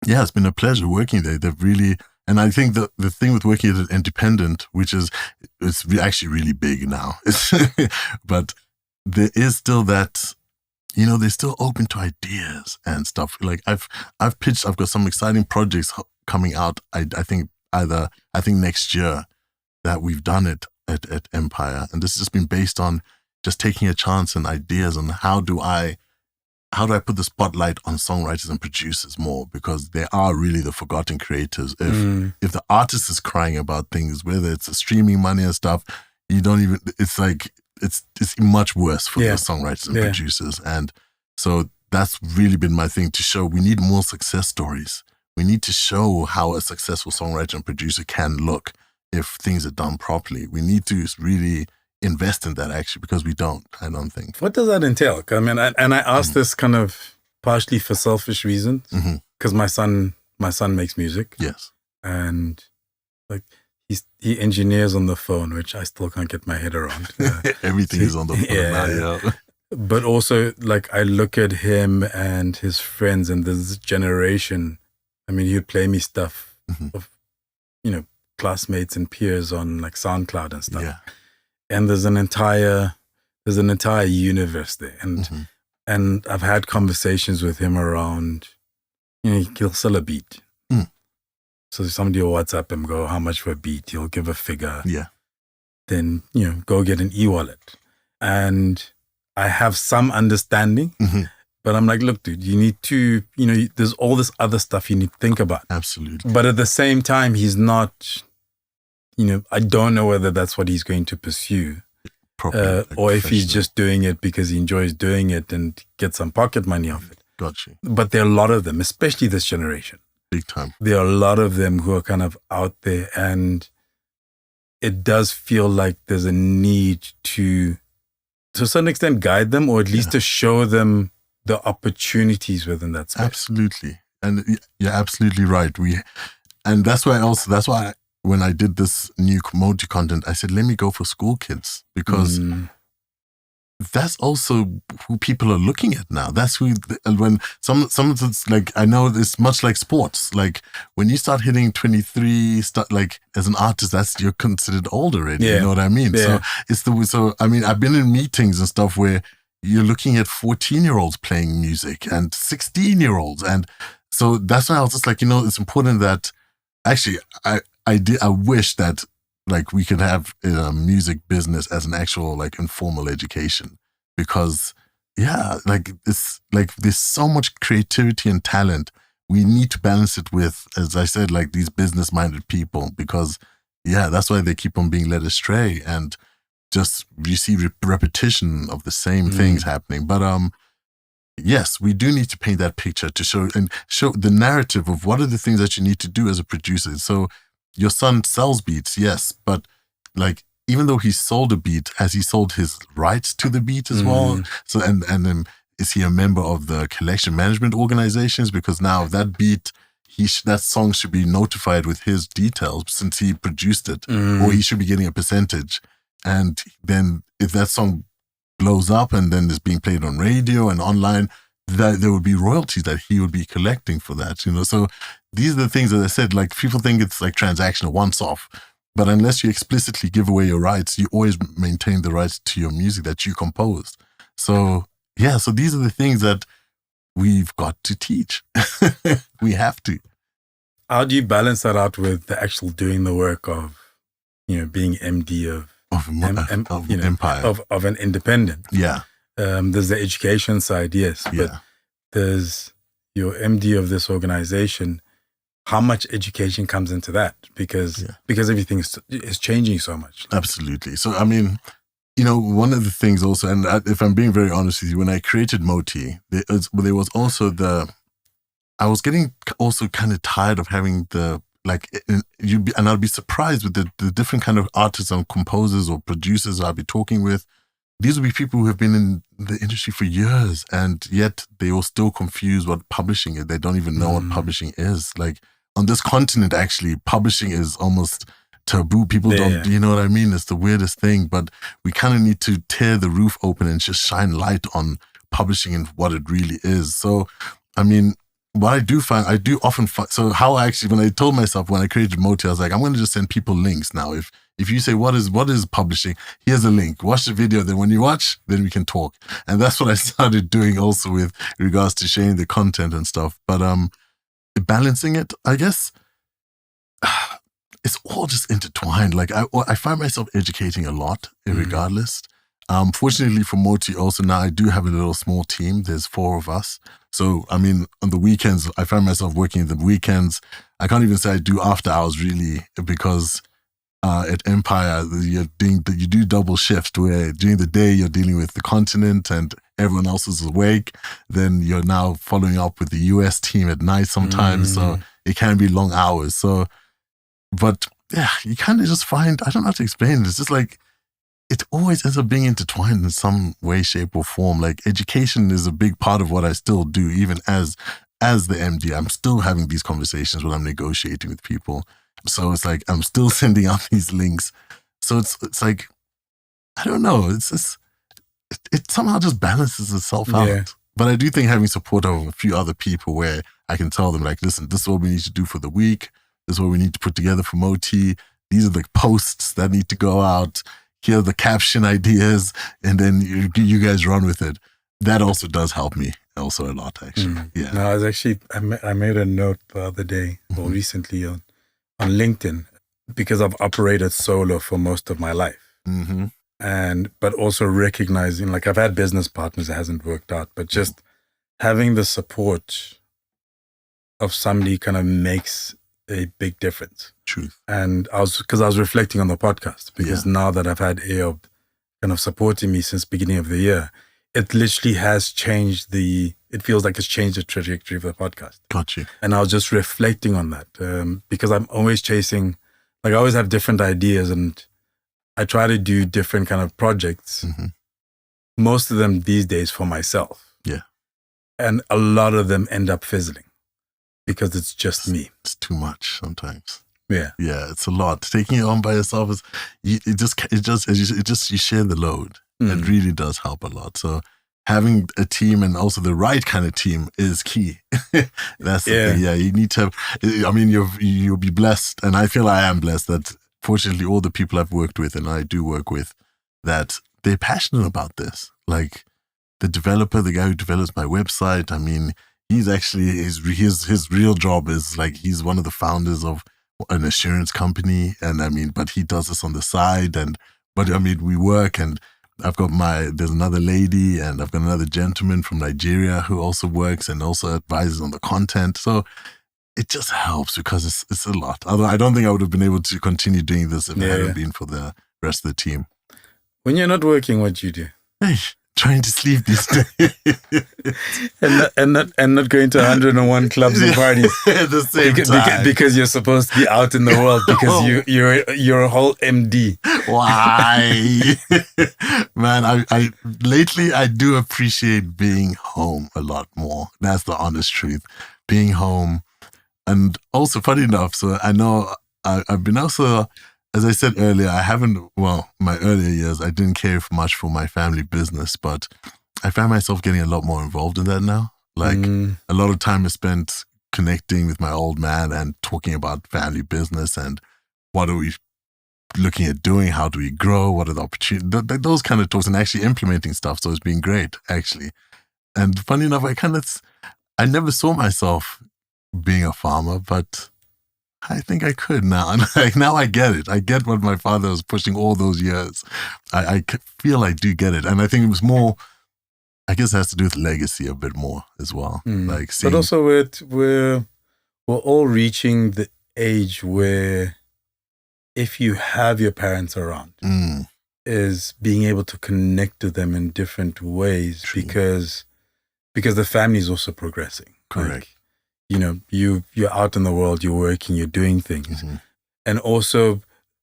yeah, it's been a pleasure working there. They've really... And I think the thing with working as an independent, it's actually really big now, but there is still that, you know, they're still open to ideas and stuff. Like, I've got some exciting projects coming out. I think next year that we've done it at Empire, and this has just been based on just taking a chance and ideas on how do I put the spotlight on songwriters and producers more, because they are really the forgotten creators. If the artist is crying about things, whether it's the streaming money and stuff, it's like, it's much worse for the songwriters and producers. And so that's really been my thing, to show we need more success stories. We need to show how a successful songwriter and producer can look if things are done properly. We need to really invest in that, actually, because I don't think. What does that entail? I mean, I asked this kind of partially for selfish reasons, because my son makes music. Yes. And like, he engineers on the phone, which I still can't get my head around. Everything is on the phone now, yeah. But also, like, I look at him and his friends and this generation. I mean, he'd play me stuff of, you know, classmates and peers on like SoundCloud and stuff. Yeah. And there's an entire universe there. And I've had conversations with him around, you know, he'll sell a beat. So somebody will WhatsApp him, go, how much for a beat? He'll give a figure. Yeah. Then, you know, go get an e-wallet. And I have some understanding, but I'm like, look, dude, you need to, you know, there's all this other stuff you need to think about. Absolutely. But at the same time, he's not... You know, I don't know whether that's what he's going to pursue, or if he's just doing it because he enjoys doing it and get some pocket money off it. Gotcha. But there are a lot of them, especially this generation. Big time. There are a lot of them who are kind of out there, and it does feel like there's a need to a certain extent, guide them, or at least to show them the opportunities within that space. Absolutely. And you're absolutely right. And that's why when I did this new Moti content, I said, let me go for school kids, because that's also who people are looking at now. That's who, when some of it's like, I know it's much like sports. Like, when you start hitting 23, like, as an artist, you're considered old already. You know what I mean? Yeah. So I mean, I've been in meetings and stuff where you're looking at 14-year-olds playing music and 16-year-olds. And so that's why I was just like, you know, it's important that, actually, I wish that, like, we could have a music business as an actual, like, informal education, because like, it's like, there's so much creativity and talent. We need to balance it with, as I said, like, these business minded people, because that's why they keep on being led astray, and just you see repetition of the same things happening. But yes, we do need to paint that picture to show the narrative of what are the things that you need to do as a producer. So your son sells beats, yes, but like, even though he sold a beat, has he sold his rights to the beat as well? So, and is he a member of the collection management organizations? Because now that beat, that song should be notified with his details since he produced it, or he should be getting a percentage. And then if that song blows up and then is being played on radio and online, that there would be royalties that he would be collecting for that, you know? So these are the things that I said, like, people think it's like transactional, once off. But unless you explicitly give away your rights, you always maintain the rights to your music that you composed. So, yeah, so these are the things that we've got to teach. We have to. How do you balance that out with the actual doing the work of, you know, being MD of Empire, of an independent? Yeah. There's the education side, yes, but there's your MD of this organization. How much education comes into that? Because everything is changing so much. Absolutely. So, I mean, you know, one of the things also, and if I'm being very honest with you, when I created Moti, there was also I was getting also kind of tired of having and I'll be surprised with the different kind of artists and composers or producers I'll be talking with. These will be people who have been in the industry for years, and yet they will still confuse what publishing is. They don't even know what publishing is. Like, on this continent, actually, publishing is almost taboo. People don't, you know what I mean? It's the weirdest thing, but we kind of need to tear the roof open and just shine light on publishing and what it really is. So, I mean, what I do often find, so how I actually, when I told myself, when I created Moti, I was like, I'm going to just send people links now. If you say, what is publishing? Here's a link. Watch the video. Then when you watch, then we can talk. And that's what I started doing also with regards to sharing the content and stuff. But balancing it, I guess, it's all just intertwined. Like, I find myself educating a lot regardless. Fortunately for Moti also now I do have a little small team. There's 4 of us. So, I mean, on the weekends, I find myself working the weekends. I can't even say I do after hours really, because at Empire, you do double shift where during the day you're dealing with the continent and everyone else is awake. Then you're now following up with the US team at night sometimes. So it can be long hours. So, but yeah, you kind of just find, I don't know how to explain it. It's just like, it always ends up being intertwined in some way, shape, or form. Like, education is a big part of what I still do, even as the MD. I'm still having these conversations when I'm negotiating with people. So it's like I'm still sending out these links. So it's like, I don't know. It's just it somehow just balances itself out. But I do think having support of a few other people where I can tell them, like, listen, this is what we need to do for the week. This is what we need to put together for Moti. These are the posts that need to go out. Here are the caption ideas, and then you guys run with it. That also does help me also a lot, actually. Yeah. No, I was actually, I made a note the other day, or recently on LinkedIn, because I've operated solo for most of my life. But also recognizing, like, I've had business partners, it hasn't worked out, but just having the support of somebody kind of makes a big difference. Truth. And I was reflecting on the podcast, because now that I've had Ayob kind of supporting me since beginning of the year, it literally has changed it feels like it's changed the trajectory of the podcast. Got you. And I was just reflecting on that, because I'm always chasing, like, I always have different ideas and I try to do different kind of projects. Most of them these days for myself. Yeah. And a lot of them end up fizzling because it's just me. It's too much sometimes. Yeah. Yeah, it's a lot. Taking it on by yourself is, you share the load. It really does help a lot. So having a team, and also the right kind of team, is key. That's the thing. Yeah, you need to, I mean, you'll be blessed, and I feel I am blessed that fortunately all the people I've worked with, and I do work with, that they're passionate about this. Like the developer, the guy who develops my website, I mean, he's actually, his real job is, like, he's one of the founders of an assurance company, and I mean, but he does this on the side, but I mean, we work, and I've got there's another lady, and I've got another gentleman from Nigeria who also works and also advises on the content. So it just helps, because it's a lot. Although I don't think I would have been able to continue doing this if it hadn't been for the rest of the team. When you're not working, what do you do? Hey, trying to sleep these days. and not going to 101 clubs and parties at the same time. Because you're supposed to be out in the world because you're a whole MD. Why? Man, I lately I do appreciate being home a lot more. That's the honest truth. Being home. And also, funny enough, so I know I've been also, as I said earlier, my earlier years, I didn't care much for my family business, but I find myself getting a lot more involved in that now. Like a lot of time is spent connecting with my old man and talking about family business and what are we looking at doing? How do we grow? What are the opportunities? Those kind of talks and actually implementing stuff. So it's been great, actually. And funny enough, I never saw myself being a farmer, but I think I could now. And like now I get it. I get what my father was pushing all those years. I feel I do get it. And I think it was more, I guess it has to do with legacy a bit more as well. Like seeing, but also we're all reaching the age where if you have your parents around, is being able to connect to them in different ways. True. because the family is also progressing. Correct. Like, you're out in the world, you're working, you're doing things. And also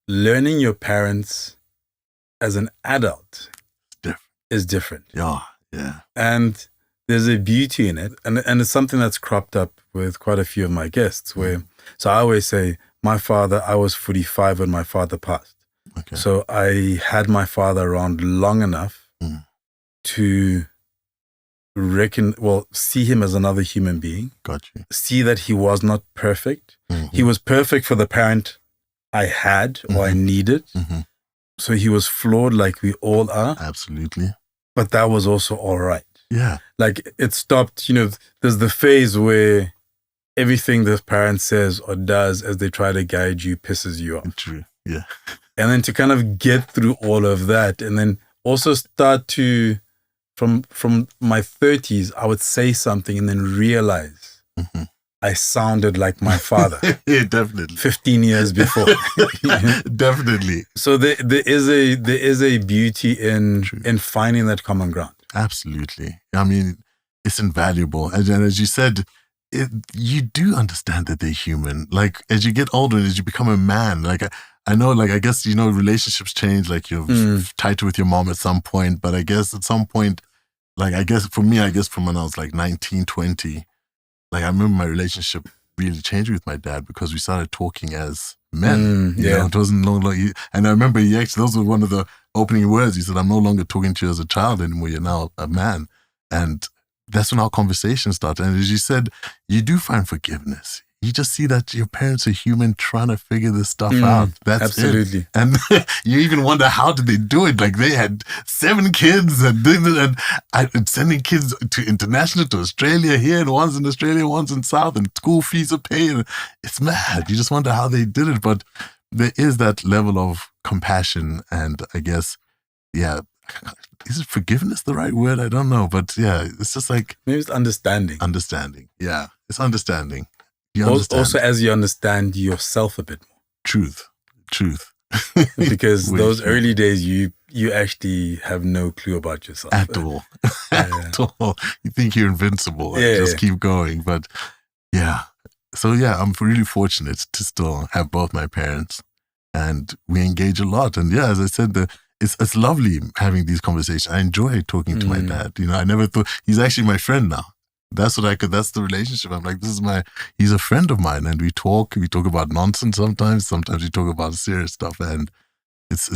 learning your parents as an adult is different. Yeah. And there's a beauty in it. And it's something that's cropped up with quite a few of my guests so I always say, I was 45 when my father passed. Okay. So I had my father around long enough to see him as another human being. Got you. See that he was not perfect. He was perfect for the parent I had or I needed. So he was flawed like we all are. Absolutely. But that was also all right. Yeah. Like it stopped, there's the phase where everything the parent says or does as they try to guide you pisses you off. True. Yeah. And then to kind of get through all of that and then also start to, from my 30s, I would say something and then realize I sounded like my father. Yeah, definitely. 15 years before. Definitely. So there is a beauty in finding that common ground. Absolutely. I mean, it's invaluable. And as you said, you do understand that they're human. Like as you get older, as you become a man, like I know, like I guess relationships change. Like you're tighter with your mom at some point, but I guess at some point, like I guess for me, from when I was like 19, 20, like I remember my relationship really changed with my dad because we started talking as men. It wasn't long. And I remember those were one of the opening words. He said, "I'm no longer talking to you as a child anymore. You're now a man." And that's when our conversation started. And as you said, you do find forgiveness. You just see that your parents are human trying to figure this stuff out. That's absolutely it. And you even wonder, how did they do it? Like they had 7 kids and sending kids to international, to Australia here, and one's in Australia, one's in South, and school fees are paid. It's mad. You just wonder how they did it. But there is that level of compassion and I guess, is it forgiveness the right word? I don't know. But it's just like... Maybe it's understanding. Understanding. Yeah, it's understanding. Also, as you understand yourself a bit more. Truth. Because those early days, you actually have no clue about yourself. At all. At all. You think you're invincible and just keep going. But So I'm really fortunate to still have both my parents and we engage a lot. And as I said, it's lovely having these conversations. I enjoy talking to my dad. I never thought, he's actually my friend now. That's that's the relationship. I'm like, he's a friend of mine and we talk about nonsense sometimes we talk about serious stuff and it's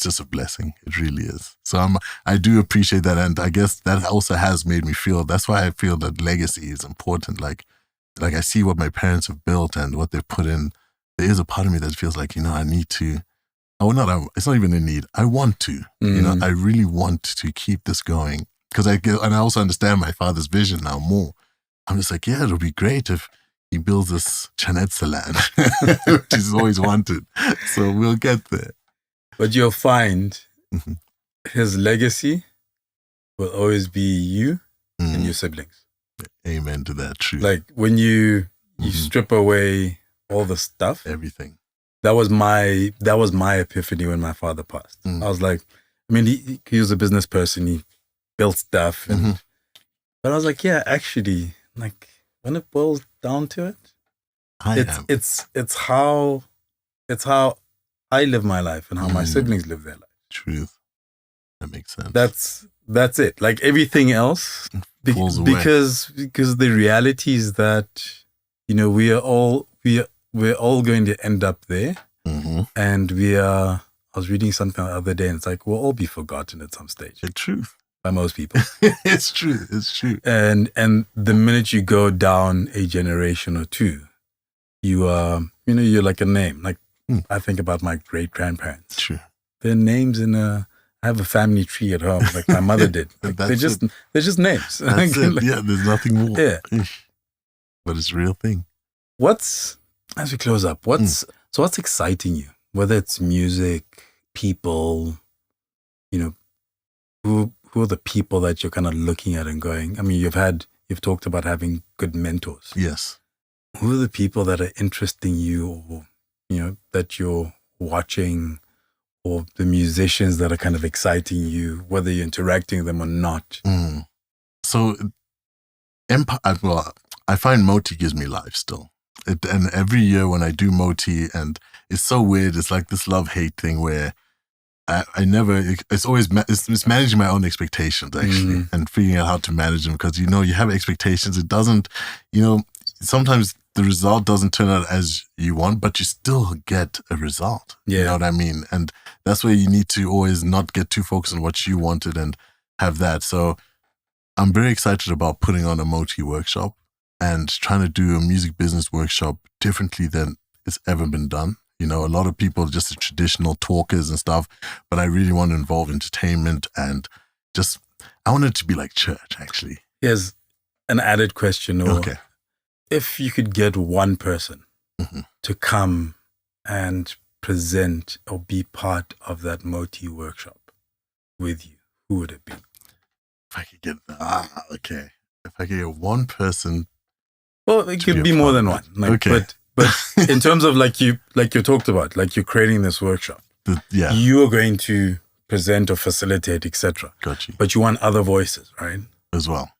just a blessing. It really is. So I do appreciate that. And I guess that also has made me feel, that's why I feel that legacy is important. Like I see what my parents have built and what they've put in. There is a part of me that feels like, I need to, it's not even a need. I want to, I really want to keep this going. Because I also understand my father's vision now more. I'm just like, it'll be great if he builds this Chanetsa land, which he's always wanted. So we'll get there. But you'll find his legacy will always be you and your siblings. Amen to that. True. Like when you strip away all the stuff, everything. That was my epiphany when my father passed. I was like, he was a business person. built stuff. And but I was like, yeah, actually, like when it boils down to it, it's how I live my life and how my siblings live their life. Truth. That makes sense. That's it. Like everything else, because the reality is that, you know, we're all going to end up there, and I was reading something the other day, and it's like we'll all be forgotten at some stage. The truth. By most people. It's true. And the minute you go down a generation or two, you're like a name. Like I think about my great grandparents. True. Their names I have a family tree at home, like my mother did. Like they're just names. That's it. Yeah, there's nothing more. Yeah. But it's a real thing. As we close up, what's exciting you? Whether it's music, people, you know, who are the people that you're kind of looking at and going, I mean, you've talked about having good mentors. Yes. Who are the people that are interesting you, or, you know, that you're watching, or the musicians that are kind of exciting you, whether you're interacting with them or not? So, I find Moti gives me life still. And every year when I do Moti, and it's so weird, it's like this love-hate thing where it's managing my own expectations, actually, and figuring out how to manage them, because, you know, you have expectations. It doesn't, you know, sometimes the result doesn't turn out as you want, but you still get a result. Yeah. You know what I mean? And that's where you need to always not get too focused on what you wanted and have that. So I'm very excited about putting on a Moti workshop and trying to do a music business workshop differently than it's ever been done. You know, a lot of people are just the traditional talkers and stuff, but I really want to involve entertainment and I want it to be like church, actually. Here's an added question. Okay. If you could get one person to come and present or be part of that Moti workshop with you, who would it be? If I could get, okay. If I could get one person. Well, it could be more than one. Like, okay. But in terms of like you talked about, like you're creating this workshop. You are going to present or facilitate, etc. Got you. But you want other voices, right? As well.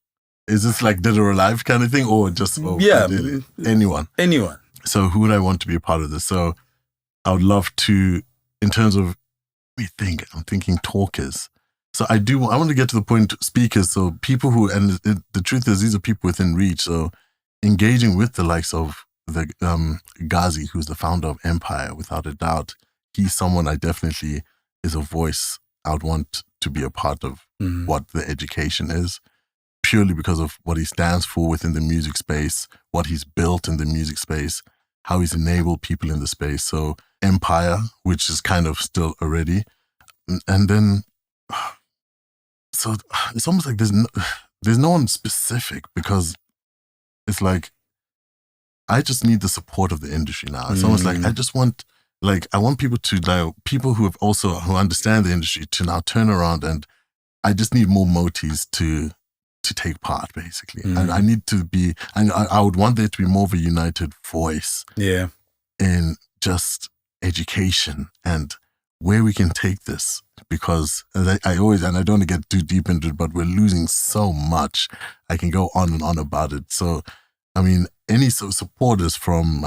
Is this like dead or alive kind of thing, or just anyone? Anyone. So who would I want to be a part of this? So I would love to, in terms of, I'm thinking talkers. So I want to get to the point, speakers. So people who, and the truth is, these are people within reach. So engaging with the likes of the Ghazi, who's the founder of Empire, without a doubt, he's someone I definitely is a voice I would want to be a part of what the education is, purely because of what he stands for within the music space, what he's built in the music space, how he's enabled people in the space. So Empire, which is kind of still already, and then so it's almost like there's no one specific, because it's like I just need the support of the industry now. It's almost like I want people to, like, people who understand the industry to now turn around, and I just need more Motis to take part, basically. And I need to be, and I would want there to be more of a united voice in just education and where we can take this, because I always, and I don't want to get too deep into it, but we're losing so much. I can go on and on about it. So, I mean, any supporters from,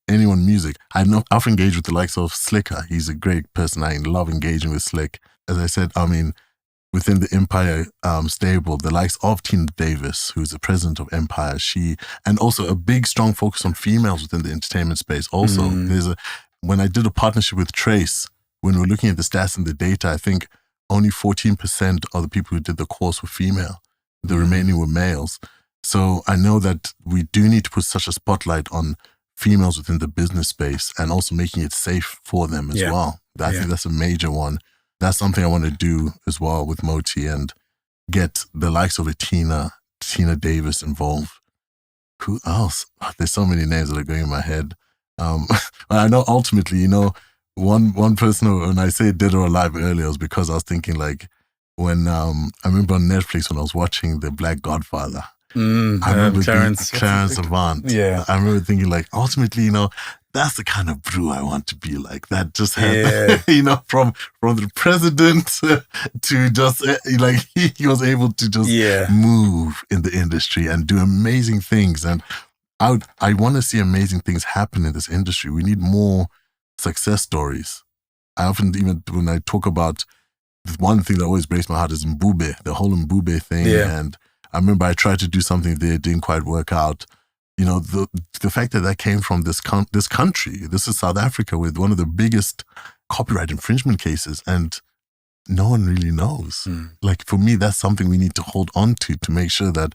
anyone music. I often engage with the likes of Slicker. He's a great person. I love engaging with Slick. As I said, within the Empire stable, the likes of Tina Davis, who's the president of Empire, and also a big, strong focus on females within the entertainment space. Also, when I did a partnership with Trace, when we were looking at the stats and the data, I think only 14% of the people who did the course were female. The remaining were males. So I know that we do need to put such a spotlight on females within the business space, and also making it safe for them as well. I think that's a major one. That's something I want to do as well with Moti, and get the likes of Tina Davis involved. Who else? There's so many names that are going in my head. I know ultimately, one person, when I say dead or alive earlier, was because I was thinking, like, when I remember on Netflix when I was watching The Black Godfather. I remember Clarence Avant. Yeah. I remember thinking, like, ultimately, that's the kind of brew I want to be like. That just has, you know, from the president to just like he was able to just move in the industry and do amazing things. And I want to see amazing things happen in this industry. We need more success stories. I often, even when I talk about one thing that always breaks my heart is Mbube, the whole Mbube thing. And I remember I tried to do something there, it didn't quite work out. You know, the fact that came from this country, this is South Africa with one of the biggest copyright infringement cases, and no one really knows. Like, for me, that's something we need to hold on to make sure that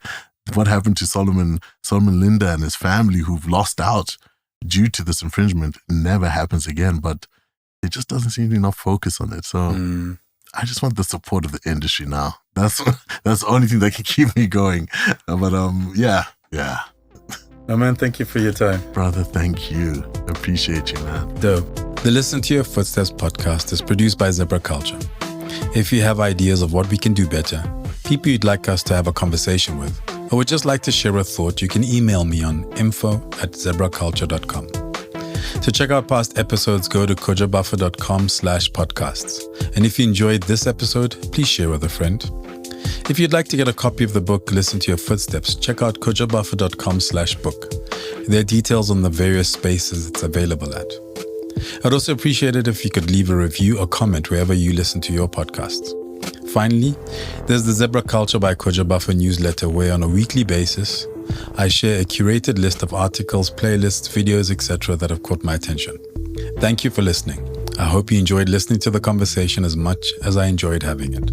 what happened to Solomon Linda and his family who've lost out due to this infringement never happens again. But it just doesn't seem to be enough focus on it. So I just want the support of the industry now. That's the only thing that can keep me going. But yeah. Oh man, thank you for your time. Brother, thank you. Appreciate you, man. Dope. The Listen to Your Footsteps podcast is produced by Zebra Culture. If you have ideas of what we can do better, people you'd like us to have a conversation with, or would just like to share a thought, you can email me on info@zebraculture.com. To check out past episodes, go to kojobuffer.com/podcasts. And if you enjoyed this episode, please share with a friend. If you'd like to get a copy of the book, Listen to Your Footsteps, check out kojobuffer.com/book. There are details on the various spaces it's available at. I'd also appreciate it if you could leave a review or comment wherever you listen to your podcasts. Finally, there's the Zebra Culture by Kojo Buffer newsletter, where on a weekly basis, I share a curated list of articles, playlists, videos, etc. that have caught my attention. Thank you for listening. I hope you enjoyed listening to the conversation as much as I enjoyed having it.